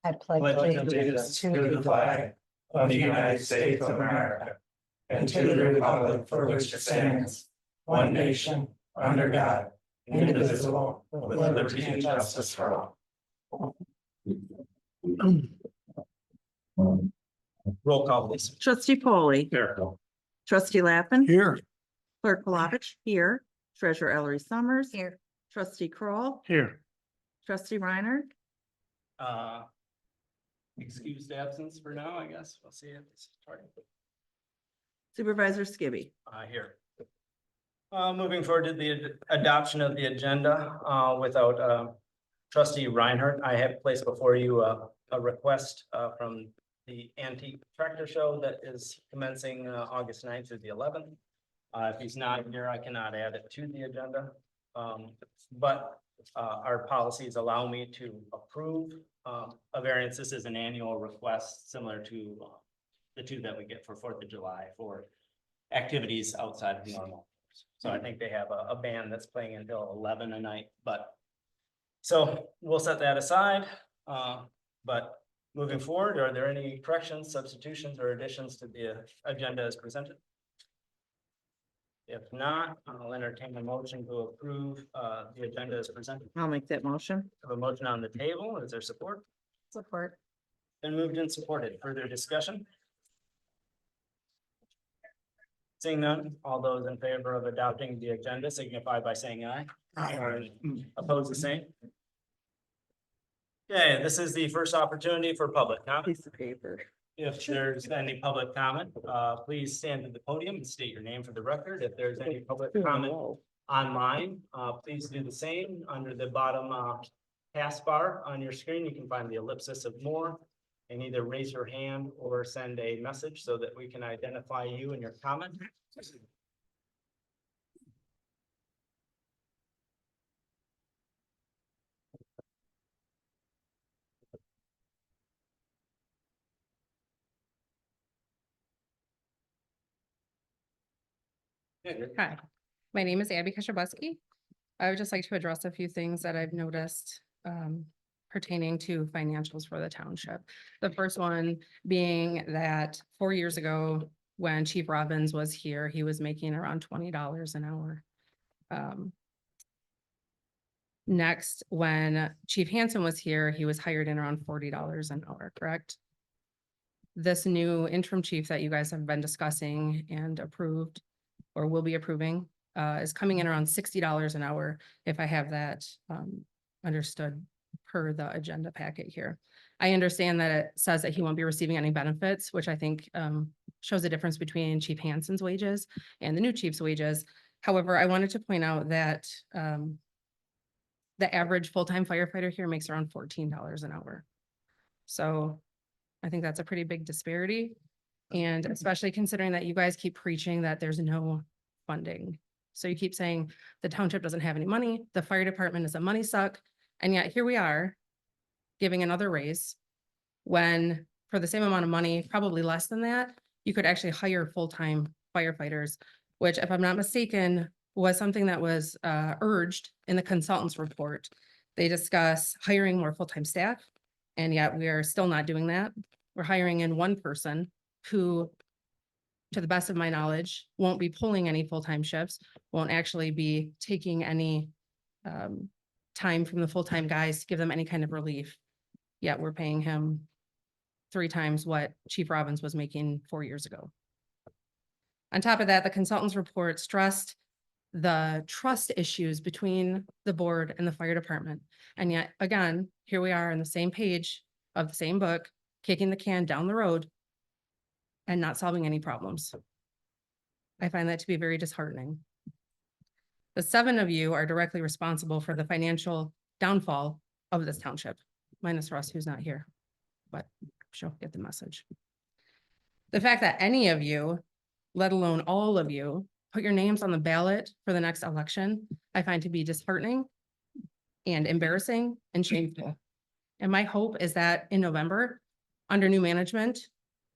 I pledge allegiance to the flag of the United States of America and to the republic for which it stands, one nation, under God, indivisible, with liberty and justice for all. Roll call, please. Trustee Polly. Here. Trustee Lappin. Here. Clerk Palovich here. Treasurer Ellery Summers. Here. Trustee Kroll. Here. Trustee Reiner. Excused absence for now, I guess. We'll see if it's starting. Supervisor Skibby. Here. Moving forward to the adoption of the agenda, without trustee Reinhardt, I have placed before you a request from the antique tractor show that is commencing August 9th through the 11th. If he's not here, I cannot add it to the agenda. But our policies allow me to approve a variance. This is an annual request similar to the two that we get for 4th of July for activities outside of normal. So I think they have a band that's playing until 11 a night, but so we'll set that aside. But moving forward, are there any corrections, substitutions, or additions to the agenda as presented? If not, I'll entertain a motion to approve the agenda as presented. I'll make that motion. I have a motion on the table. Is there support? Support. Been moved and supported. Further discussion? Seeing none, all those in favor of adopting the agenda signify by saying aye. Aye. Oppose the same. Okay, this is the first opportunity for public comment. Piece of paper. If there's any public comment, please stand at the podium and state your name for the record. If there's any public comment online, please do the same. Under the bottom taskbar on your screen, you can find the ellipsis of more. And either raise your hand or send a message so that we can identify you and your comment. Hi, my name is Abby Kashabuski. I would just like to address a few things that I've noticed pertaining to financials for the township. The first one being that 4 years ago, when Chief Robbins was here, he was making around $20 an hour. Next, when Chief Hansen was here, he was hired in around $40 an hour, correct? This new interim chief that you guys have been discussing and approved or will be approving is coming in around $60 an hour, if I have that understood per the agenda packet here. I understand that it says that he won't be receiving any benefits, which I think shows a difference between Chief Hansen's wages and the new chief's wages. However, I wanted to point out that the average full-time firefighter here makes around $14 an hour. So I think that's a pretty big disparity. And especially considering that you guys keep preaching that there's no funding. So you keep saying the township doesn't have any money, the fire department is a money suck. And yet here we are giving another raise when for the same amount of money, probably less than that, you could actually hire full-time firefighters, which if I'm not mistaken, was something that was urged in the consultant's report. They discuss hiring more full-time staff, and yet we are still not doing that. We're hiring in one person who, to the best of my knowledge, won't be pulling any full-time shifts, won't actually be taking any time from the full-time guys to give them any kind of relief. Yet we're paying him 3 times what Chief Robbins was making 4 years ago. On top of that, the consultant's report stressed the trust issues between the board and the fire department. And yet, again, here we are on the same page of the same book, kicking the can down the road and not solving any problems. I find that to be very disheartening. The 7 of you are directly responsible for the financial downfall of this township, minus Russ, who's not here, but she'll get the message. The fact that any of you, let alone all of you, put your names on the ballot for the next election, I find to be disheartening and embarrassing and shameful. And my hope is that in November, under new management,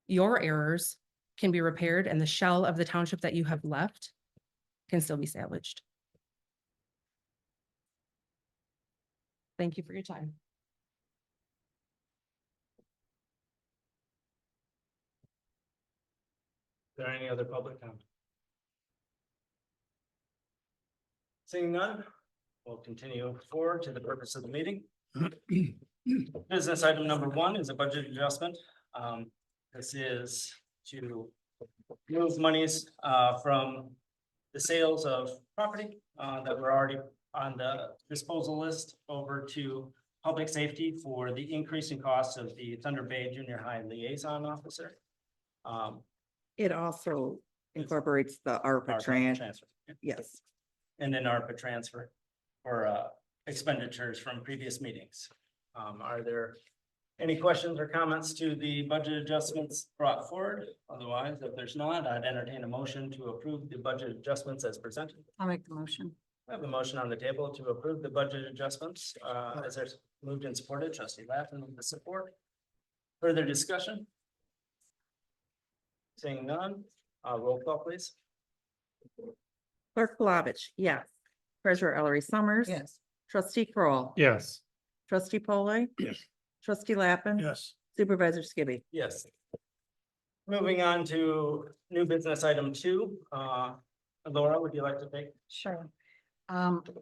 your errors can be repaired and the shell of the township that you have left can still be salvaged. Thank you for your time. there any other public comment? Seeing none, we'll continue forward to the purpose of the meeting. Business item number one is a budget adjustment. This is to move monies from the sales of property that were already on the disposal list over to public safety for the increasing costs of the Thunder Bay Junior High Liaison Officer. It also incorporates the ARPA Transfer. Yes. And then ARPA transfer for expenditures from previous meetings. Are there any questions or comments to the budget adjustments brought forward? Otherwise, if there's not, I'd entertain a motion to approve the budget adjustments as presented. I'll make the motion. I have a motion on the table to approve the budget adjustments, as there's moved and supported. Trustee Lappin with the support. Further discussion? Seeing none, roll call please. Clerk Flavich, yes. Treasurer Ellery Summers. Yes. Trustee Kroll, Yes. Trustee Polly. Yes. Trustee Lappin. Yes. Supervisor Skibby. Yes. Moving on to new business item 2. Laura, would you like to take? Sure.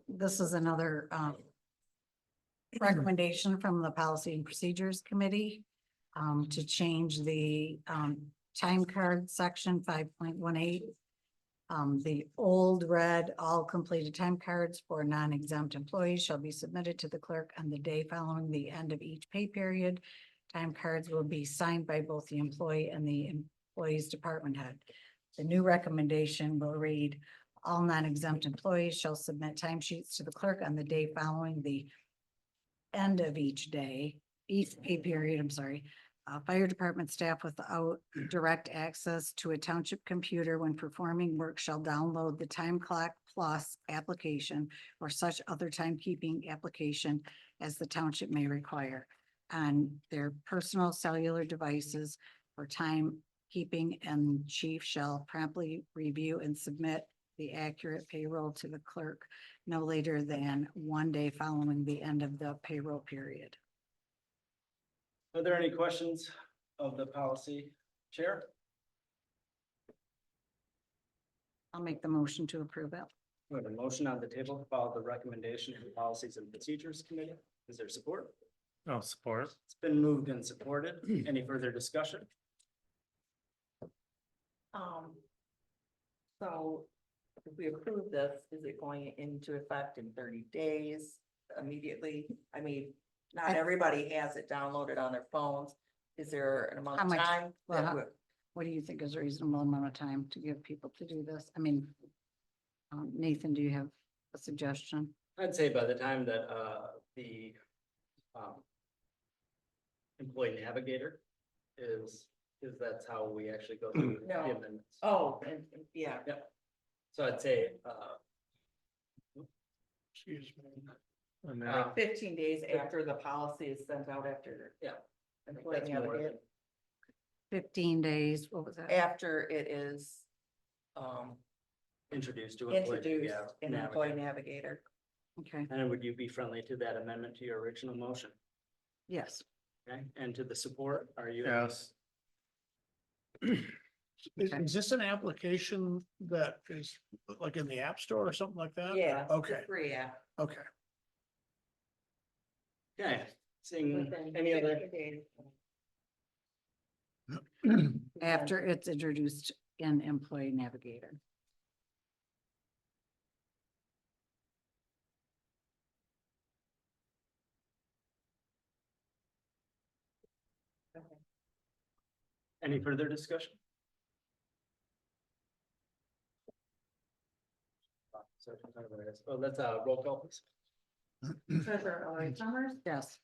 This is another, recommendation from the Policy and Procedures Committee, to change the, time card section 5.18. The old red, all completed time cards for non-exempt employees shall be submitted to the clerk on the day following the end of each pay period. Time cards will be signed by both the employee and the employee's department head. The new recommendation will read, all non-exempt employees shall submit timesheets to the clerk on the day following the end of each pay period, I'm sorry. Fire department staff without direct access to a township computer when performing work shall download the Time Clock Plus application or such other timekeeping application as the township may require on their personal cellular devices for timekeeping, and chief shall promptly review and submit the accurate payroll to the clerk no later than 1 day following the end of the payroll period. Are there any questions of the policy chair? I'll make the motion to approve it. We have a motion on the table to follow the recommendation of the Policies and Procedures Committee. Is there support? No support. It's been moved and supported. Any further discussion? So if we approve this, is it going into effect in 30 days immediately? I mean, not everybody has it downloaded on their phones. Is there an amount How of much? time? Well, that how- would- What do you think is a reasonable amount of time to give people to do this? I mean, Nathan, do you have a suggestion? I'd say by the time that the employee navigator is that's how we actually go through the No. amendments. Oh, and yeah, So I'd say Excuse me. like 15 days after the policy is sent out after. Yeah. Employee that's more navigator, 15 days, what was that? after it is introduced to employee. introduced yeah, in employee navigator. navigator. Okay, And would you be friendly to that amendment to your original motion? yes. Okay, and to the support, are you? Yes. Is this an application that is like in the App Store or something like that? Yeah. it's Okay. Free app. Okay. Okay, seeing Within any other, 60 days. After it's introduced in Employee Navigator. any further discussion? So let's roll call please. Treasurer Ellery Summers? Yes.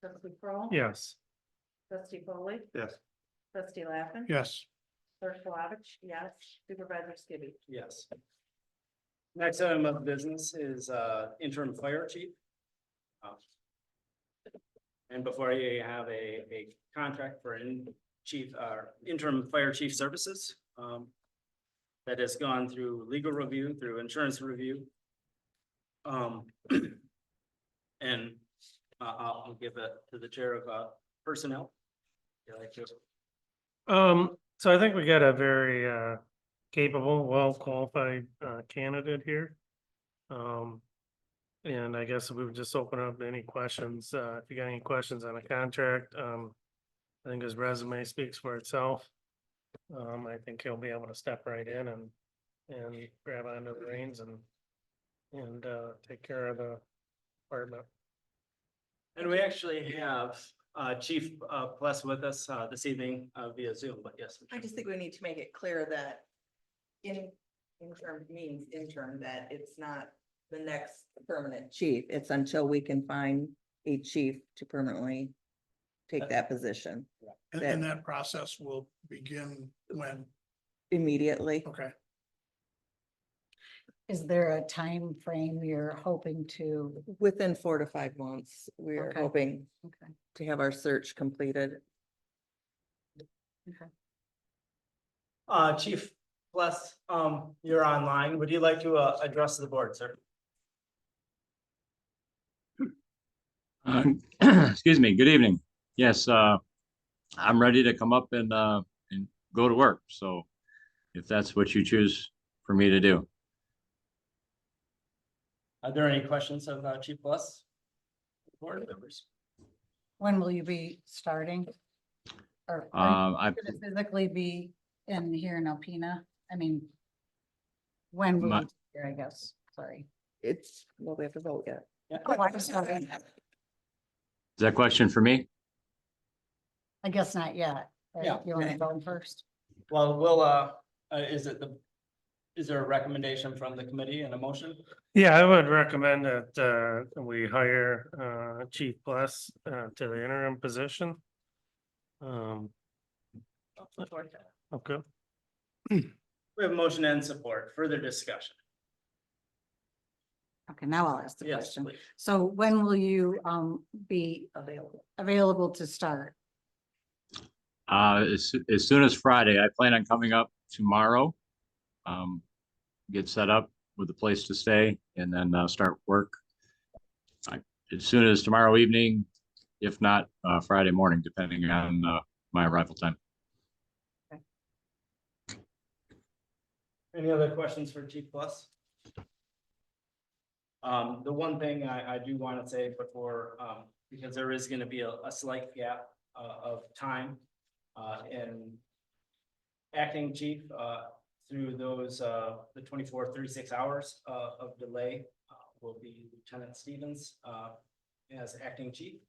Trustee Kroll, Yes. Trustee Polly, Yes. Trustee Lappin. Yes. Clerk Flavich, yes. Supervisor Skibby. Yes. Next item of business is interim fire chief. And before you have a contract for interim fire chief services. That has gone through legal review, through insurance review. And I'll give it to the chair of personnel. You like to- So I think we got a very capable, well-qualified candidate here. And I guess we would just open up to any questions. If you got any questions on a contract, I think his resume speaks for itself. I think he'll be able to step right in and grab onto the reins and take care of the department. And we actually have Chief Pless with us this evening via Zoom, but yes. I just think we need to make it clear that interim means interim, that it's not the next permanent chief. It's until we can find a chief to permanently take that position And that process will begin when? immediately. Okay. Is there a time frame you're hoping to? Within 4 to 5 months, we're Okay. hoping Okay. to have our search completed. Chief Pless, you're online. Would you like to address the board, sir? Excuse me, good evening. Yes, I'm ready to come up and go to work. So if that's what you choose for me to do. Are there any questions of Chief Pless? Board members? When will you be starting? Or are you I, gonna physically be in here in Alpena? I mean, when will My- you be here, I guess, sorry. Well, we have to vote yet. Oh, I'm sorry. is that a question for me? I guess not yet. right? Yeah. You wanna go first? Well, is there a recommendation from the committee and a motion? Yeah, I would recommend that we hire Chief Plus to the interim position. Okay. We have a motion and support. Further discussion. Okay, now I'll ask the Yes, question. please. So when will you be available to start? As soon as Friday, I plan on coming up tomorrow. Get set up with a place to stay and then start work. As soon as tomorrow evening, if not Friday morning, depending on my arrival time. Any other questions for Chief Plus? The one thing I do want to say before, because there is gonna be a slight gap of time in acting chief through those the 36 hours of delay will be Lieutenant Stevens as acting chief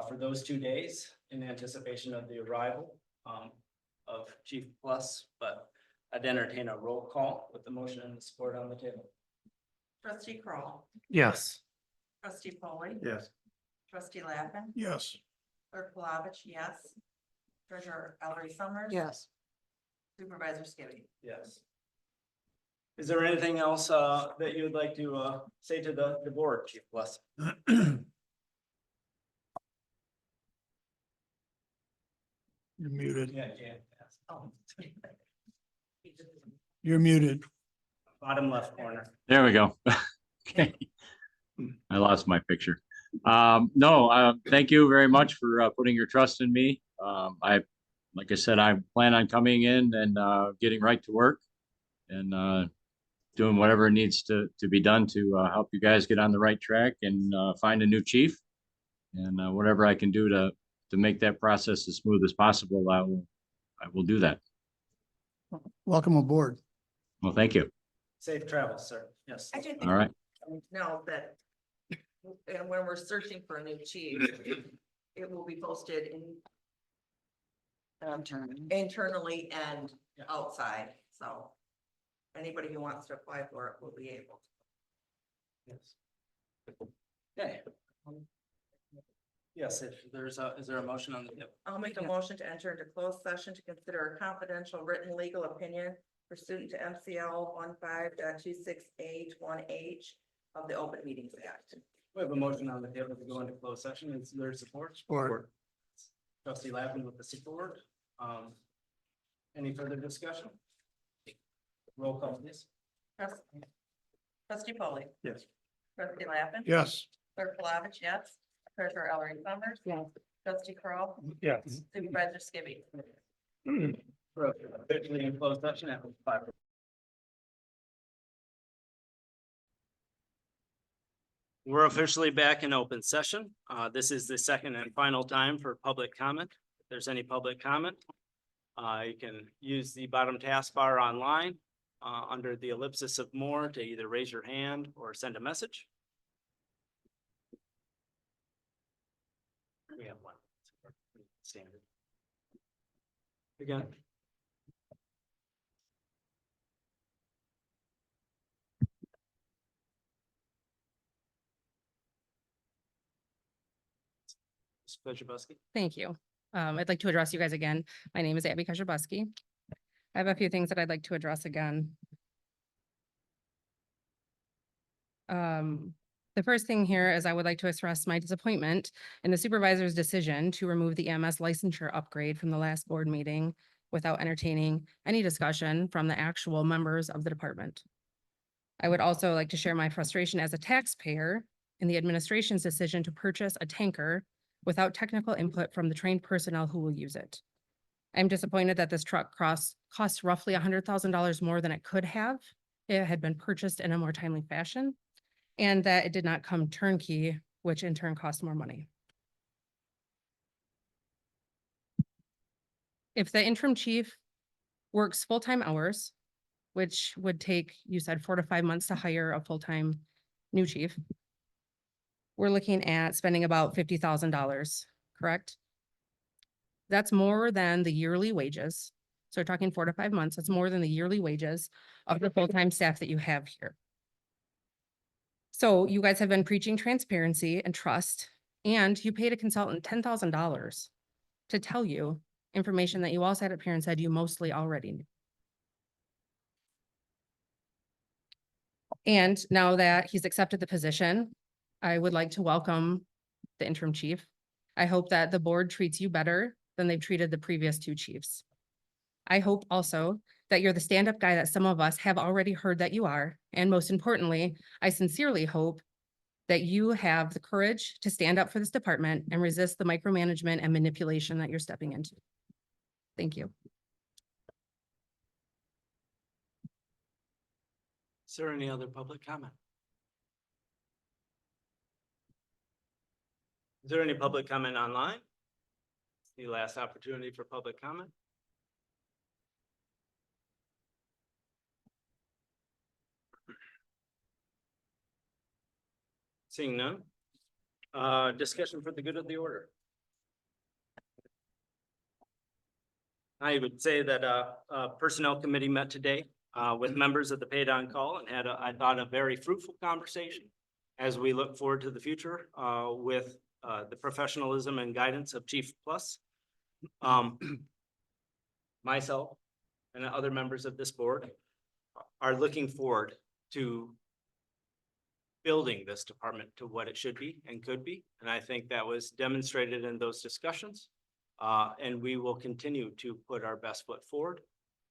for those 2 days in anticipation of the arrival of Chief Plus, but I'd entertain a roll call with the motion and the support on the table. Trustee Kroll, Yes. trustee Polly, Yes. trustee Lappin, Yes. clerk Palovich, yes. Treasurer Ellery Summers. Yes. Supervisor Skibby. Yes. Is there anything else that you would like to say to the board, Chief Plus? You're muted. Yeah, yeah. Oh. You're muted. Bottom left corner. There we go. Okay. I lost my picture. No, thank you very much for putting your trust in me. Like I said, I plan on coming in and getting right to work and doing whatever needs to be done to help you guys get on the right track and find a new chief. And whatever I can do to make that process as smooth as possible, I will do that. Welcome aboard. Well, thank you. Safe travels, sir. Yes. I do think. All right. Know that, and when we're searching for a new chief, it will be posted internally and Yeah. outside, so. Anybody who wants to apply for it will be able. Yes. Okay. Yes, if there's is there a motion on the table? I'll make a motion to enter into closed session to consider a confidential written legal opinion pursuant to MCL 15.26A1H of the Open Meetings Act. We have a motion on the table to go into closed session. Is there support? Support. Trustee Lappin with the support. Any further discussion? Roll call, please. Trustee Polly. Yes. Trustee Lappin. Yes. Clerk Palovich, yes. Treasurer Ellery Summers. Yes. Trustee Kroll. Yes. Supervisor Skibby. We're officially in closed session at 5. We're officially back in open session. This is the second and final time for public comment. If there's any public comment, you can use the bottom taskbar online under the ellipsis of more to either raise your hand or send a message. We have one. Standard. Again. Ms. Kujabaski. Thank you. I'd like to address you guys again. My name is Abby Kajabaski. I have a few things that I'd like to address again. The first thing here is I would like to express my disappointment in the supervisor's decision to remove the EMS licensure upgrade from the last board meeting without entertaining any discussion from the actual members of the department. I would also like to share my frustration as a taxpayer in the administration's decision to purchase a tanker without technical input from the trained personnel who will use it. I'm disappointed that this truck costs roughly $100,000 more than it could have if it had been purchased in a more timely fashion, and that it did not come turnkey, which in turn costs more money. If the interim chief works full-time hours, which would take, you said 4 to 5 months to hire a full-time new chief, we're looking at spending about $50,000, correct? That's more than the yearly wages. So we're talking 4 to 5 months. That's more than the yearly wages of the full-time staff that you have here. So you guys have been preaching transparency and trust, and you paid a consultant $10,000 to tell you information that you all sat up here and said you mostly already knew. And now that he's accepted the position, I would like to welcome the interim chief. I hope that the board treats you better than they've treated the previous 2 chiefs. I hope also that you're the stand-up guy that some of us have already heard that you are. And most importantly, I sincerely hope that you have the courage to stand up for this department and resist the micromanagement and manipulation that you're stepping into. Thank you. Is there any other public comment? Is there any public comment online? The last opportunity for public comment. Seeing none. Discussion for the good of the order. I would say that personnel committee met today with members of the paid on call and had, I thought, a very fruitful conversation as we look forward to the future with the professionalism and guidance of Chief Plus. Myself and other members of this board are looking forward to building this department to what it should be and could be. And I think that was demonstrated in those discussions. And we will continue to put our best foot forward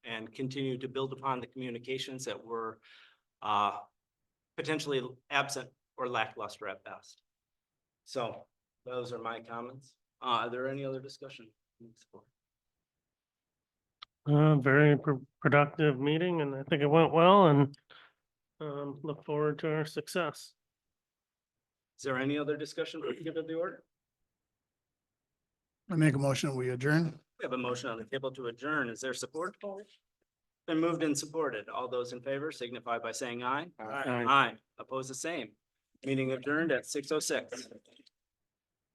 and continue to build upon the communications that were potentially absent or lackluster at best. So those are my comments. Are there any other discussion? Very productive meeting, and I think it went well, and look forward to our success. Is there any other discussion for the good of the order? I make a motion, we adjourn. We have a motion on the table to adjourn. Is there support? Been moved and supported. All those in favor signify by saying aye. Aye. Aye. Oppose the same. Meeting adjourned at 6:06.